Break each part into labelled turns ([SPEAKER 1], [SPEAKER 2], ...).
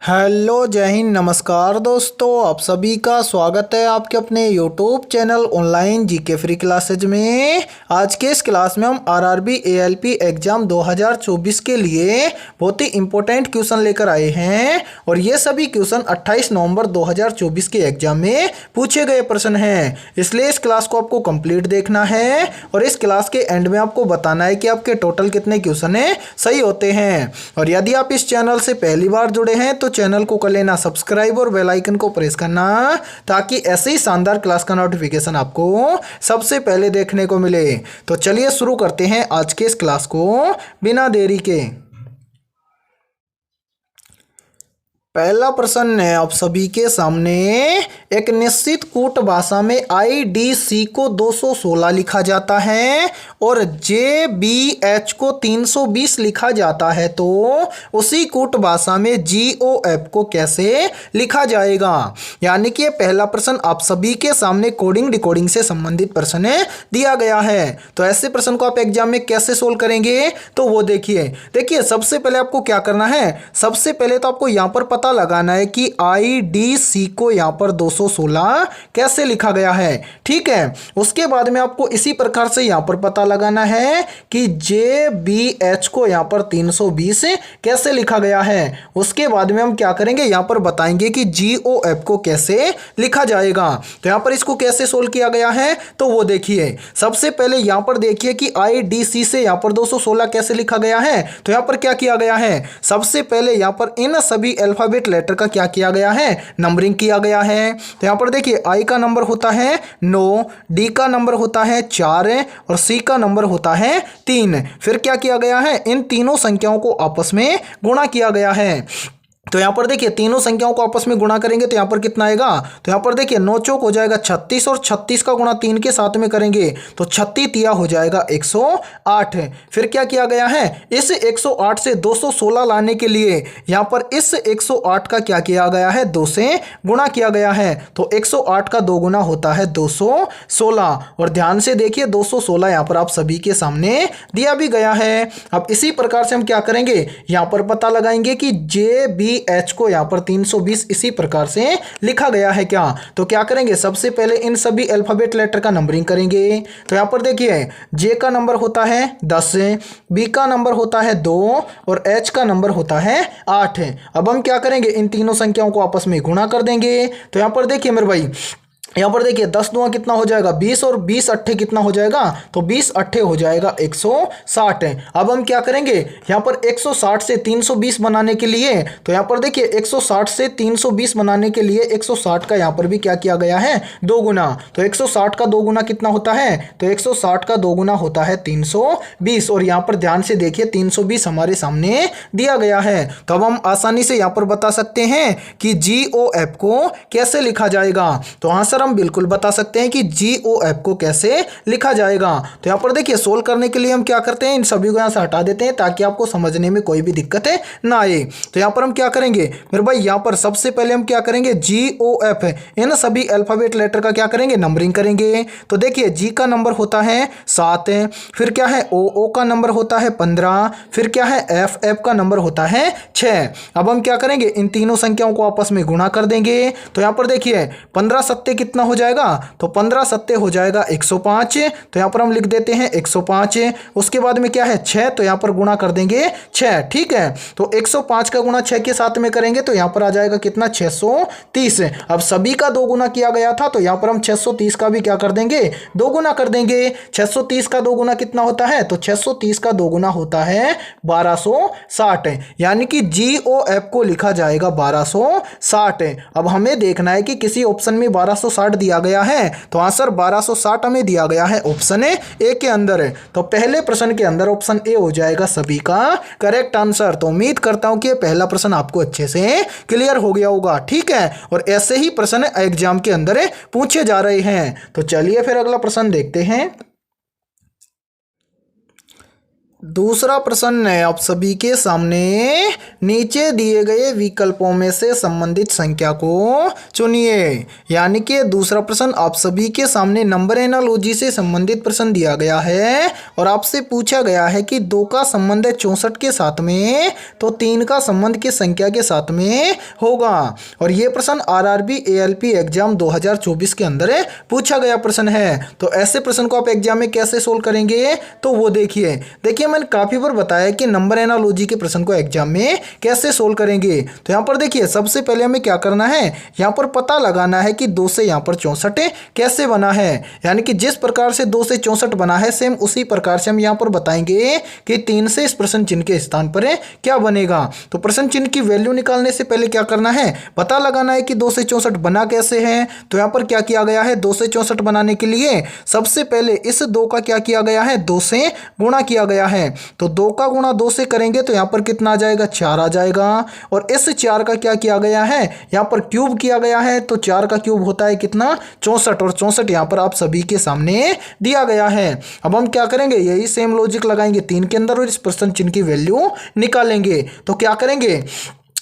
[SPEAKER 1] Hello, जय हिंद, नमस्कार दोस्तों। आप सभी का स्वागत है आपके अपने YouTube channel online GK free classes में। आज के इस क्लास में हम आरआरबी एएलपी एग्जाम 2024 के लिए बहुत ही इंपॉर्टेंट क्वेश्चन लेकर आए हैं और ये सभी क्वेश्चन 28 नवंबर 2024 के एग्जाम में पूछे गए प्रश्न हैं। इसलिए इस क्लास को आपको कंप्लीट देखना है और इस क्लास के एंड में आपको बताना है कि आपके टोटल कितने क्वेश्चन सही होते हैं। और यदि आप इस चैनल से पहली बार जुड़े हैं तो चैनल को कर लेना सब्सक्राइब और बेल आइकन को प्रेस करना ताकि ऐसे ही शानदार क्लास का नोटिफिकेशन आपको सबसे पहले देखने को मिले। तो चलिए शुरू करते हैं आज के इस क्लास को बिना देरी के। पहला प्रश्न है आप सभी के सामने। एक निश्चित कूट भाषा में IDC को 216 लिखा जाता है और JBH को 320 लिखा जाता है, तो उसी कूट भाषा में GOF को कैसे लिखा जाएगा। यानी कि पहला प्रश्न आप सभी के सामने कोडिंग डिकोडिंग से संबंधित प्रश्न दिया गया है। तो ऐसे प्रश्न को आप एग्जाम में कैसे सोल्व करेंगे तो वो देखिए सबसे पहले आपको क्या करना है। सबसे पहले तो आपको यहां पर पता लगाना है कि IDC को यहां पर 216 कैसे लिखा गया है। ठीक है, उसके बाद में आपको इसी प्रकार से यहां पर पता लगाना है कि JBH को यहां पर 320 कैसे लिखा गया है। उसके बाद में हम क्या करेंगे, यहां पर बताएंगे कि GOF को कैसे लिखा जाएगा। तो यहां पर इसको कैसे सोल्व किया गया है तो वो देखिए। सबसे पहले यहां पर देखिए कि IDC से यहां पर 216 कैसे लिखा गया है। तो यहां पर क्या किया गया है, सबसे पहले यहां पर इन सभी अल्फाबेट लेटर का क्या किया गया है, नंबरिंग किया गया है। तो यहां पर देखिए I का नंबर होता है 9, D का नंबर होता है 4 और C का नंबर होता है 3। फिर क्या किया गया है, इन तीनों संख्याओं को आपस में गुणा किया गया है। तो यहां पर देखिए तीनों संख्याओं को आपस में गुणा करेंगे तो यहां पर कितना आएगा, तो यहां पर देखिए 9 चौक हो जाएगा 36 और 36 का गुणा 3 के साथ में करेंगे तो 36 तिया हो जाएगा 108। फिर क्या किया गया है, इस 108 से 216 लाने के लिए यहां पर इस 108 का क्या किया गया है, 2 से गुणा किया गया है। तो 108 का 2 गुना होता है 216। और ध्यान से देखिए 216 यहां पर आप सभी के सामने दिया भी गया है। अब इसी प्रकार से हम क्या करेंगे, यहां पर पता लगाएंगे कि JBH को यहां पर 320 इसी प्रकार से लिखा गया है क्या। तो क्या करेंगे, सबसे पहले इन सभी अल्फाबेट लेटर का नंबरिंग करेंगे। तो यहां पर देखिए J का नंबर होता है 10, B का नंबर होता है 2 और H का नंबर होता है 8। अब हम क्या करेंगे, इन तीनों संख्याओं को आपस में गुणा कर देंगे। तो यहां पर देखिए मेरे भाई, यहां पर देखिए 10 दुआ कितना हो जाएगा 20 और 20 अट्ठे कितना हो जाएगा, तो 20 अट्ठे हो जाएगा 160। अब हम क्या करेंगे, यहां पर 160 से 320 बनाने के लिए, तो यहां पर देखिए 160 से 320 बनाने के लिए 160 का यहां पर भी क्या किया गया है, 2 गुना। तो 160 का 2 गुना कितना होता है, तो 160 का 2 गुना होता है 320। और यहां पर ध्यान से देखिए 320 हमारे सामने दिया गया है। तो अब हम आसानी से यहां पर बता सकते हैं कि GOF को कैसे लिखा जाएगा। तो हाँ सर, हम बिल्कुल बता सकते हैं कि GOF को कैसे लिखा जाएगा। तो यहां पर देखिए सोल्व करने के लिए हम क्या करते हैं, इन सभी को यहां से हटा देते हैं ताकि आपको समझने में कोई भी दिक्कत ना आए। तो यहां पर हम क्या करेंगे मेरे भाई, यहां पर सबसे पहले हम क्या करेंगे, GOF इन सभी अल्फाबेट लेटर का क्या करेंगे, नंबरिंग करेंगे। तो देखिए G का नंबर होता है 7, फिर क्या है O का नंबर होता है 15, फिर क्या है F का नंबर होता है 6। अब हम क्या करेंगे, इन तीनों संख्याओं को आपस में गुणा कर देंगे। तो यहां पर देखिए 15 सत्ते कितना हो जाएगा, तो 15 सत्ते हो जाएगा 105। तो यहां पर हम लिख देते हैं 105। उसके बाद में क्या है 6, तो यहां पर गुणा कर देंगे 6। ठीक है, तो 105 का गुणा 6 के साथ में करेंगे तो यहां पर आ जाएगा कितना, 630। अब सभी का 2 गुना किया गया था तो यहां पर हम 630 का भी क्या कर देंगे, 2 गुना कर देंगे। 630 का 2 गुना कितना होता है, तो 630 का 2 गुना होता है 1260। यानी कि GOF को लिखा जाएगा 1260। अब हमें देखना है कि किसी ऑप्शन में 1260 दिया गया है, तो आंसर 1260 हमें दिया गया है ऑप्शन ए के अंदर है। तो पहले प्रश्न के अंदर ऑप्शन ए हो जाएगा सभी का करेक्ट आंसर। तो उम्मीद करता हूं कि पहला प्रश्न आपको अच्छे से क्लियर हो गया होगा। ठीक है, और ऐसे ही प्रश्न एग्जाम के अंदर पूछे जा रहे हैं। तो चलिए फिर अगला प्रश्न देखते हैं। दूसरा प्रश्न है आप सभी के सामने, नीचे दिए गए विकल्पों में से संबंधित संख्या को चुनिए। यानी कि दूसरा प्रश्न आप सभी के सामने नंबर एनालॉजी से संबंधित प्रश्न दिया गया है और आपसे पूछा गया है कि 2 का संबंध है 64 के साथ में, तो 3 का संबंध किस संख्या के साथ में होगा। और ये प्रश्न आरआरबी एएलपी एग्जाम 2024 के अंदर पूछा गया प्रश्न है। तो ऐसे प्रश्न को आप एग्जाम में कैसे सोल्व करेंगे, तो वो देखिए मैंने काफी बार बताया कि नंबर एनालॉजी के प्रश्न को एग्जाम में कैसे सोल्व करेंगे। तो यहाँ पर देखिए सबसे पहले हमें क्या करना है, यहाँ पर पता लगाना है कि 2 से यहाँ पर 64 कैसे बना है। यानी कि जिस प्रकार से 2 से 64 बना है सेम उसी प्रकार से हम यहाँ पर बताएंगे कि 3 से इस प्रश्न चिन्ह के स्थान पर क्या बनेगा। तो प्रश्न चिन्ह की वैल्यू निकालने से पहले क्या करना है, पता लगाना है कि 2 से 64 बना कैसे है। तो यहाँ पर क्या किया गया है, 2 से 64 बनाने के लिए सबसे पहले इस 2 का क्या किया गया है, 2 से गुणा किया गया है। तो 2 का गुणा 2 से करेंगे तो यहाँ पर कितना आ जाएगा, 4 आ जाएगा। और इस 4 का क्या किया गया है, यहाँ पर क्यूब किया गया है। तो 4 का क्यूब होता है कितना, 64, और 64 यहाँ पर आप सभी के सामने दिया गया है। अब हम क्या करेंगे, यही सेम लॉजिक लगाएंगे 3 के अंदर और इस प्रश्न चिन्ह की वैल्यू निकालेंगे। तो क्या करेंगे,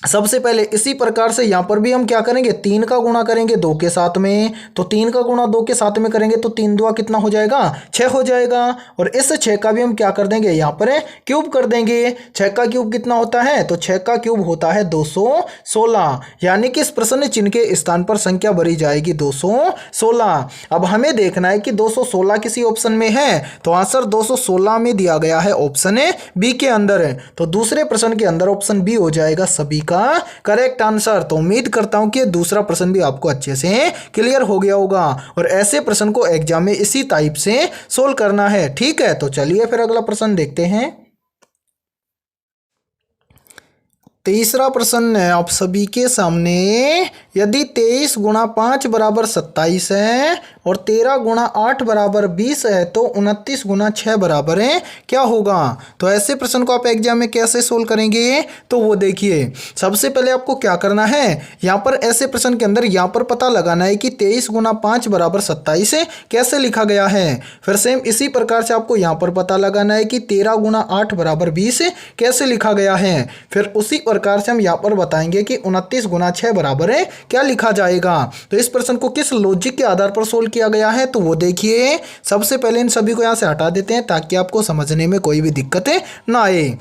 [SPEAKER 1] सबसे पहले इसी प्रकार से यहाँ पर भी हम क्या करेंगे, 3 का गुणा करेंगे 2 के साथ में। तो 3 का गुणा 2 के साथ में करेंगे तो 3 2 कितना हो जाएगा, 6 हो जाएगा। और इस 6 का भी हम क्या कर देंगे, यहाँ पर क्यूब कर देंगे। 6 का क्यूब कितना होता है, तो 6 का क्यूब होता है 216। यानी कि इस प्रश्न चिन्ह के स्थान पर संख्या भरी जाएगी 216। अब हमें देखना है कि 216 किसी ऑप्शन में है, तो आंसर 216 में दिया गया है ऑप्शन बी के अंदर। तो दूसरे प्रश्न के अंदर ऑप्शन बी हो जाएगा सभी का करेक्ट आंसर। तो उम्मीद करता हूं कि दूसरा प्रश्न भी आपको अच्छे से क्लियर हो गया होगा और ऐसे प्रश्न को एग्जाम में इसी टाइप से सोल्व करना है। ठीक है, तो चलिए फिर अगला प्रश्न देखते हैं। तीसरा प्रश्न है आप सभी के सामने, यदि 23 गुणा 5 बराबर 27 है और 13 गुणा 8 बराबर 20 है तो 29 गुणा 6 बराबर है क्या होगा। तो ऐसे प्रश्न को आप एग्जाम में कैसे सोल्व करेंगे, तो वो देखिए सबसे पहले आपको क्या करना है, यहाँ पर ऐसे प्रश्न के अंदर यहाँ पर पता लगाना है कि 23 गुणा 5 बराबर 27 है कैसे लिखा गया है। फिर सेम इसी प्रकार से आपको यहाँ पर पता लगाना है कि 13 गुणा 8 बराबर 20 कैसे लिखा गया है। फिर उसी प्रकार से हम यहाँ पर बताएंगे कि 29 गुणा 6 बराबर है क्या लिखा जाएगा। तो इस प्रश्न को किस लॉजिक के आधार पर सोल्व किया गया है, तो वो देखिए सबसे पहले इन सभी को यहाँ से हटा देते हैं ताकि आपको समझने में कोई भी दिक्कत ना आए।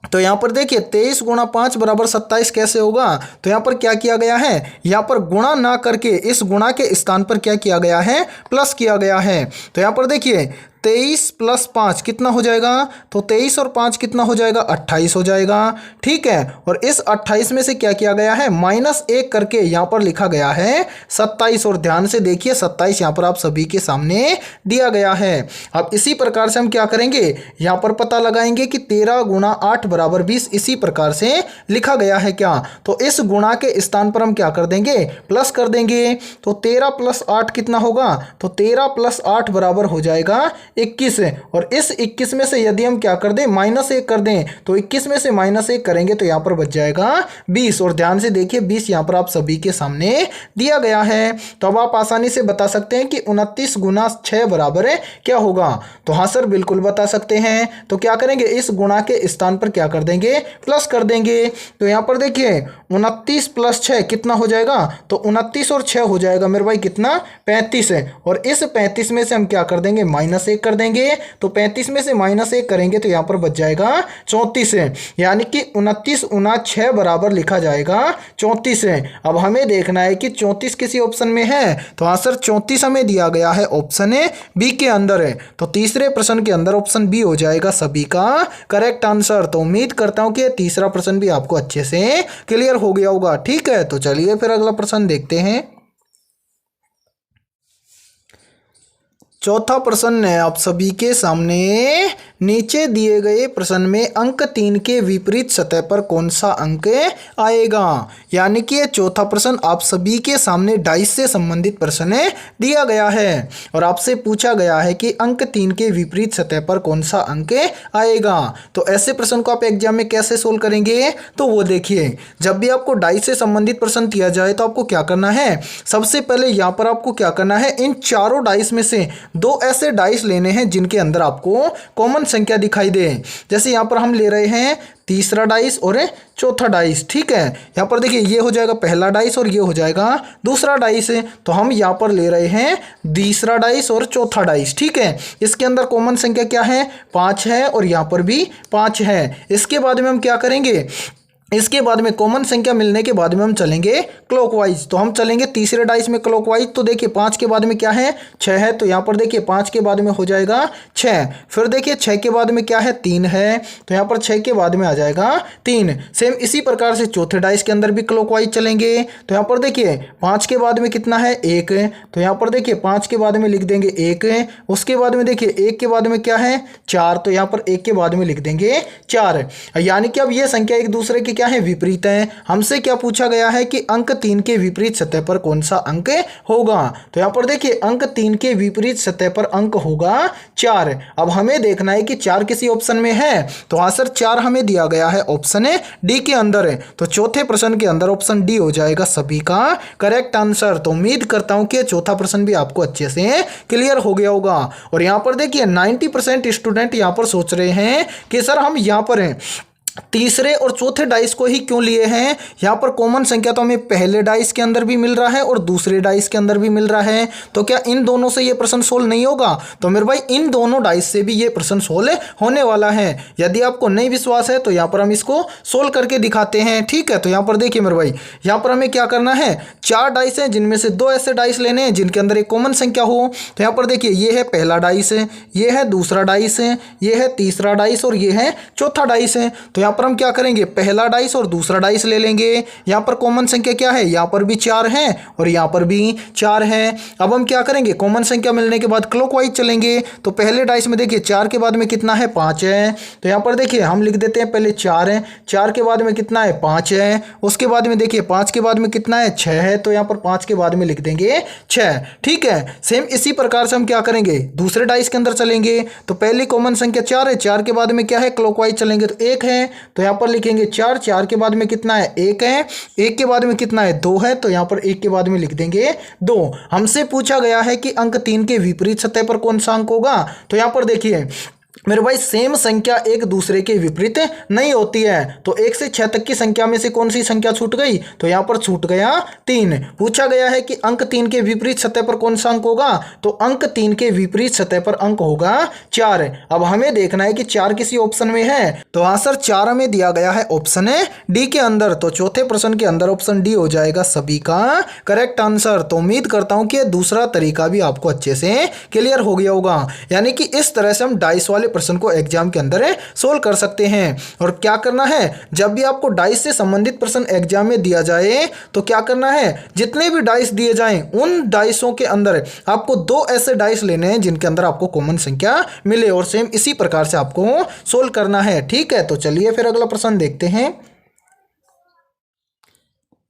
[SPEAKER 1] तो यहाँ पर देखिए 23 गुणा 5 बराबर 27 कैसे होगा, तो यहाँ पर क्या किया गया है, यहाँ पर गुणा ना करके इस गुणा के स्थान पर क्या किया गया है, प्लस किया गया है। तो यहाँ पर देखिए 23 प्लस 5 कितना हो जाएगा, तो 23 और 5 कितना हो जाएगा, 28 हो जाएगा। ठीक है, और इस 28 में से क्या किया गया है, -1 करके यहाँ पर लिखा गया है 27। और ध्यान से देखिए 27 यहाँ पर आप सभी के सामने दिया गया है। अब इसी प्रकार से हम क्या करेंगे, यहाँ पर पता लगाएंगे कि 13 गुणा 8 बराबर 20 इसी प्रकार से लिखा गया है क्या। तो इस गुणा के स्थान पर हम क्या कर देंगे, प्लस कर देंगे। तो 13 प्लस 8 कितना होगा, तो 13 प्लस 8 बराबर हो जाएगा 21 है। और इस 21 में से यदि हम क्या कर दें, -1 कर दें, तो 21 में से -1 करेंगे तो यहाँ पर बच जाएगा 20। और ध्यान से देखिए 20 यहाँ पर आप सभी के सामने दिया गया है। तो अब आप आसानी से बता सकते हैं कि 29 गुना 6 बराबर है क्या होगा। तो हाँ सर बिल्कुल बता सकते हैं। तो क्या करेंगे, इस गुणा के स्थान पर क्या कर देंगे, प्लस कर देंगे। तो यहाँ पर देखिए 29 प्लस 6 कितना हो जाएगा, तो 29 और 6 हो जाएगा मेरे भाई कितना, 35 है। और इस 35 में से हम क्या कर देंगे, -1 कर देंगे। तो 35 में से -1 करेंगे तो यहाँ पर बच जाएगा 34 है। यानी कि 29 गुना 6 बराबर लिखा जाएगा 34 है। अब हमें देखना है कि 34 किसी ऑप्शन में है, तो आंसर 34 हमें दिया गया है ऑप्शन बी के अंदर है। तो तीसरे प्रश्न के अंदर ऑप्शन बी हो जाएगा सभी का करेक्ट आंसर। तो उम्मीद करता हूं कि तीसरा प्रश्न भी आपको अच्छे से क्लियर हो गया होगा। ठीक है, तो चलिए फिर अगला प्रश्न देखते हैं। चौथा प्रश्न है आप सभी के सामने, नीचे दिए गए प्रश्न में अंक 3 के विपरीत सतह पर कौन सा अंक आएगा। यानी कि चौथा प्रश्न आप सभी के सामने डाइस से संबंधित प्रश्न दिया गया है और आपसे पूछा गया है कि अंक 3 के विपरीत सतह पर कौन सा अंक आएगा। तो ऐसे प्रश्न को आप एग्जाम में कैसे सोल्व करेंगे, तो वो देखिए जब भी आपको डाइस से संबंधित प्रश्न दिया जाए तो आपको क्या करना है, सबसे पहले यहाँ पर आपको क्या करना है, इन चारों डाइस में से 2 ऐसे डाइस लेने हैं जिनके अंदर आपको कॉमन संख्या दिखाई दे। जैसे यहाँ पर हम ले रहे हैं तीसरा डाइस और चौथा डाइस, ठीक है। यहाँ पर देखिए ये हो जाएगा पहला डाइस और ये हो जाएगा दूसरा डाइस, तो हम यहाँ पर ले रहे हैं तीसरा डाइस और चौथा डाइस, ठीक है। इसके अंदर कॉमन संख्या क्या है, 5 है और यहाँ पर भी 5 है। इसके बाद में हम क्या करेंगे, इसके बाद में कॉमन संख्या मिलने के बाद में हम चलेंगे क्लॉकवाइज। तो हम चलेंगे तीसरे डाइस में क्लॉकवाइज। तो देखिए 5 के बाद में क्या है, 6 है, तो यहाँ पर देखिए 5 के बाद में हो जाएगा 6। फिर देखिए 6 के बाद में क्या है, 3 है, तो यहाँ पर 6 के बाद में आ जाएगा 3। सेम इसी प्रकार से चौथे डाइस के अंदर भी क्लॉकवाइज चलेंगे। तो यहाँ पर देखिए 5 के बाद में कितना है, 1, तो यहाँ पर देखिए 5 के बाद में लिख देंगे 1। उसके बाद में देखिए 1 के बाद में क्या है, 4, तो यहाँ पर 1 के बाद में लिख देंगे 4। यानी कि अब ये संख्या एक दूसरे की क्या है, विपरीत है। हमसे क्या पूछा गया है कि अंक 3 के विपरीत सतह पर कौन सा अंक होगा। तो यहां पर देखिए अंक 3 के विपरीत सतह पर अंक होगा 4। अब हमें देखना है कि 4 किसी ऑप्शन में है, तो आंसर 4 हमें दिया गया है ऑप्शन डी के अंदर। तो चौथे प्रश्न के अंदर ऑप्शन डी हो जाएगा सभी का करेक्ट आंसर। तो उम्मीद करता हूं कि चौथा प्रश्न भी आपको अच्छे से क्लियर हो गया होगा। और यहां पर देखिए 90% स्टूडेंट यहां पर सोच रहे हैं कि सर हम यहां पर हैं तीसरे और चौथे डाइस को ही क्यों लिए हैं। यहाँ पर कॉमन संख्या तो हमें पहले डाइस के अंदर भी मिल रहा है और दूसरे डाइस के अंदर भी मिल रहा है, तो क्या इन दोनों से ये प्रश्न सोल्व नहीं होगा। तो मेरे भाई इन दोनों डाइस से भी ये प्रश्न सोल्व होने वाला है। यदि आपको नहीं विश्वास है तो यहाँ पर हम इसको सोल्व करके दिखाते हैं, ठीक है। तो यहाँ पर देखिए मेरे भाई यहाँ पर हमें क्या करना है, 4 डाइस हैं जिनमें से 2 ऐसे डाइस लेने हैं जिनके अंदर एक कॉमन संख्या हो। तो यहाँ पर देखिए ये है पहला डाइस, ये है दूसरा डाइस, ये है तीसरा डाइस और ये है चौथा डाइस। तो यहाँ पर हम क्या करेंगे, पहला डाइस और दूसरा डाइस ले लेंगे। यहाँ पर कॉमन संख्या क्या है, यहाँ पर भी 4 है और यहाँ पर भी 4 है। अब हम क्या करेंगे, कॉमन संख्या मिलने के बाद क्लॉकवाइज चलेंगे। तो पहले डाइस में देखिए 4 के बाद में कितना है, 5 है, तो यहाँ पर देखिए हम लिख देते हैं पहले 4 है, 4 के बाद में कितना है, 5 है। उसके बाद में देखिए 5 के बाद में कितना है, 6 है, तो यहाँ पर 5 के बाद में लिख देंगे 6, ठीक है। सेम इसी प्रकार से हम क्या करेंगे, दूसरे डाइस के अंदर चलेंगे। तो पहली कॉमन संख्या 4 है, 4 के बाद में क्या है, क्लॉकवाइज चलेंगे तो 1 है, तो यहाँ पर लिखेंगे 4, 4 के बाद में कितना है, 1 है, 1 के बाद में कितना है, 2 है, तो यहाँ पर 1 के बाद में लिख देंगे 2। हमसे पूछा गया है कि अंक 3 के विपरीत सतह पर कौन सा अंक होगा। तो यहाँ पर देखिए मेरे भाई सेम संख्या एक दूसरे के विपरीत नहीं होती है। तो 1 से 6 तक की संख्या में से कौन सी संख्या छूट गई, तो यहाँ पर छूट गया 3। पूछा गया है कि अंक 3 के विपरीत सतह पर कौन सा अंक होगा, तो अंक 3 के विपरीत सतह पर अंक होगा 4। अब हमें देखना है कि 4 किसी ऑप्शन में है, तो आंसर 4 में दिया गया है ऑप्शन डी के अंदर। तो चौथे प्रश्न के अंदर ऑप्शन डी हो जाएगा सभी का करेक्ट आंसर। तो उम्मीद करता हूं कि दूसरा तरीका भी आपको अच्छे से क्लियर हो गया होगा। यानी कि इस तरह से हम डाइस वाले प्रश्न को एग्जाम के अंदर सोल्व कर सकते हैं। और क्या करना है, जब भी आपको डाइस से संबंधित प्रश्न एग्जाम में दिया जाए तो क्या करना है, जितने भी डाइस दिए जाएं उन डाइसों के अंदर आपको 2 ऐसे डाइस लेने हैं जिनके अंदर आपको कॉमन संख्या मिले और सेम इसी प्रकार से आपको सोल्व करना है, ठीक है। तो चलिए फिर अगला प्रश्न देखते हैं।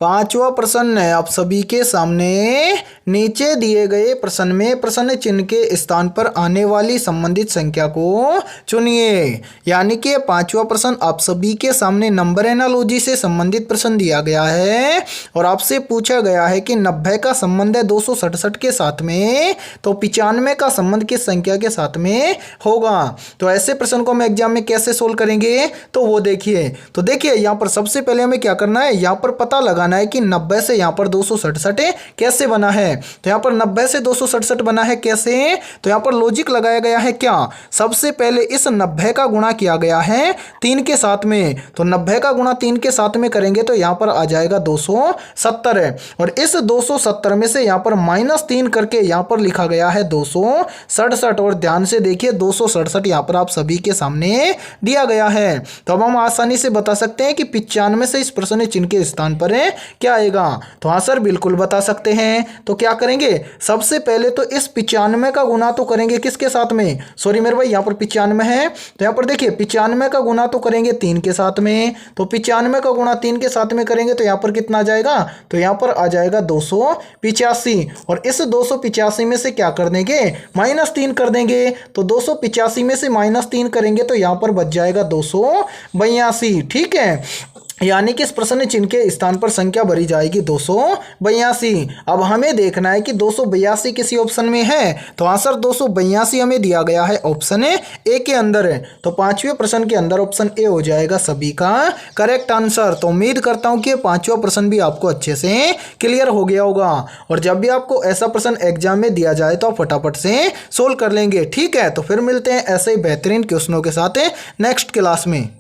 [SPEAKER 1] 5वां प्रश्न है आप सभी के सामने। नीचे दिए गए प्रश्न में प्रश्न चिन्ह के स्थान पर आने वाली संबंधित संख्या को चुनिए। यानी कि 5वां प्रश्न आप सभी के सामने नंबर एनालॉजी से संबंधित प्रश्न दिया गया है और आपसे पूछा गया है कि 90 का संबंध है 267 के साथ में, तो 95 का संबंध किस संख्या के साथ में होगा। तो ऐसे प्रश्न को हम एग्जाम में कैसे सोल्व करेंगे, तो वो देखिए। तो देखिए यहाँ पर सबसे पहले हमें क्या करना है, यहाँ पर पता लगाना है कि 90 से यहाँ पर 267 कैसे बना है। तो यहाँ पर 90 से 267 बना है कैसे, तो यहाँ पर लॉजिक लगाया गया है क्या, सबसे पहले इस 90 का गुणा किया गया है 3 के साथ में। तो 90 का गुणा 3 के साथ में करेंगे तो यहाँ पर आ जाएगा 270 है, और इस 270 में से यहाँ पर -3 करके यहाँ पर लिखा गया है 267। और ध्यान से देखिए 267 यहाँ पर आप सभी के सामने दिया गया है। तो अब हम आसानी से बता सकते हैं कि 95 से इस प्रश्न चिन्ह के स्थान पर क्या आएगा। तो आंसर बिल्कुल बता सकते हैं। तो क्या करेंगे, सबसे पहले तो इस 95 का गुना तो करेंगे किसके साथ में, सॉरी मेरे भाई यहाँ पर 95 है, तो यहाँ पर देखिए 95 का गुना तो करेंगे 3 के साथ में। तो 95 का गुना 3 के साथ में करेंगे तो यहाँ पर कितना आ जाएगा, तो यहाँ पर आ जाएगा 285। और इस 285 में से क्या कर देंगे, -3 कर देंगे। तो 285 में से -3 करेंगे तो यहाँ पर बच जाएगा 282, ठीक है। यानी कि इस प्रश्न चिन्ह के स्थान पर संख्या भरी जाएगी 282। अब हमें देखना है कि 282 किसी ऑप्शन में है, तो आंसर 282 हमें दिया गया है ऑप्शन ए के अंदर है। तो पांचवें प्रश्न के अंदर ऑप्शन ए हो जाएगा सभी का करेक्ट आंसर। तो उम्मीद करता हूं कि पांचवा प्रश्न भी आपको अच्छे से क्लियर हो गया होगा, और जब भी आपको ऐसा प्रश्न एग्जाम में दिया जाए तो आप फटाफट से सोल्व कर लेंगे। ठीक है, तो फिर मिलते हैं ऐसे ही बेहतरीन क्वेश्चनों के साथ नेक्स्ट क्लास में।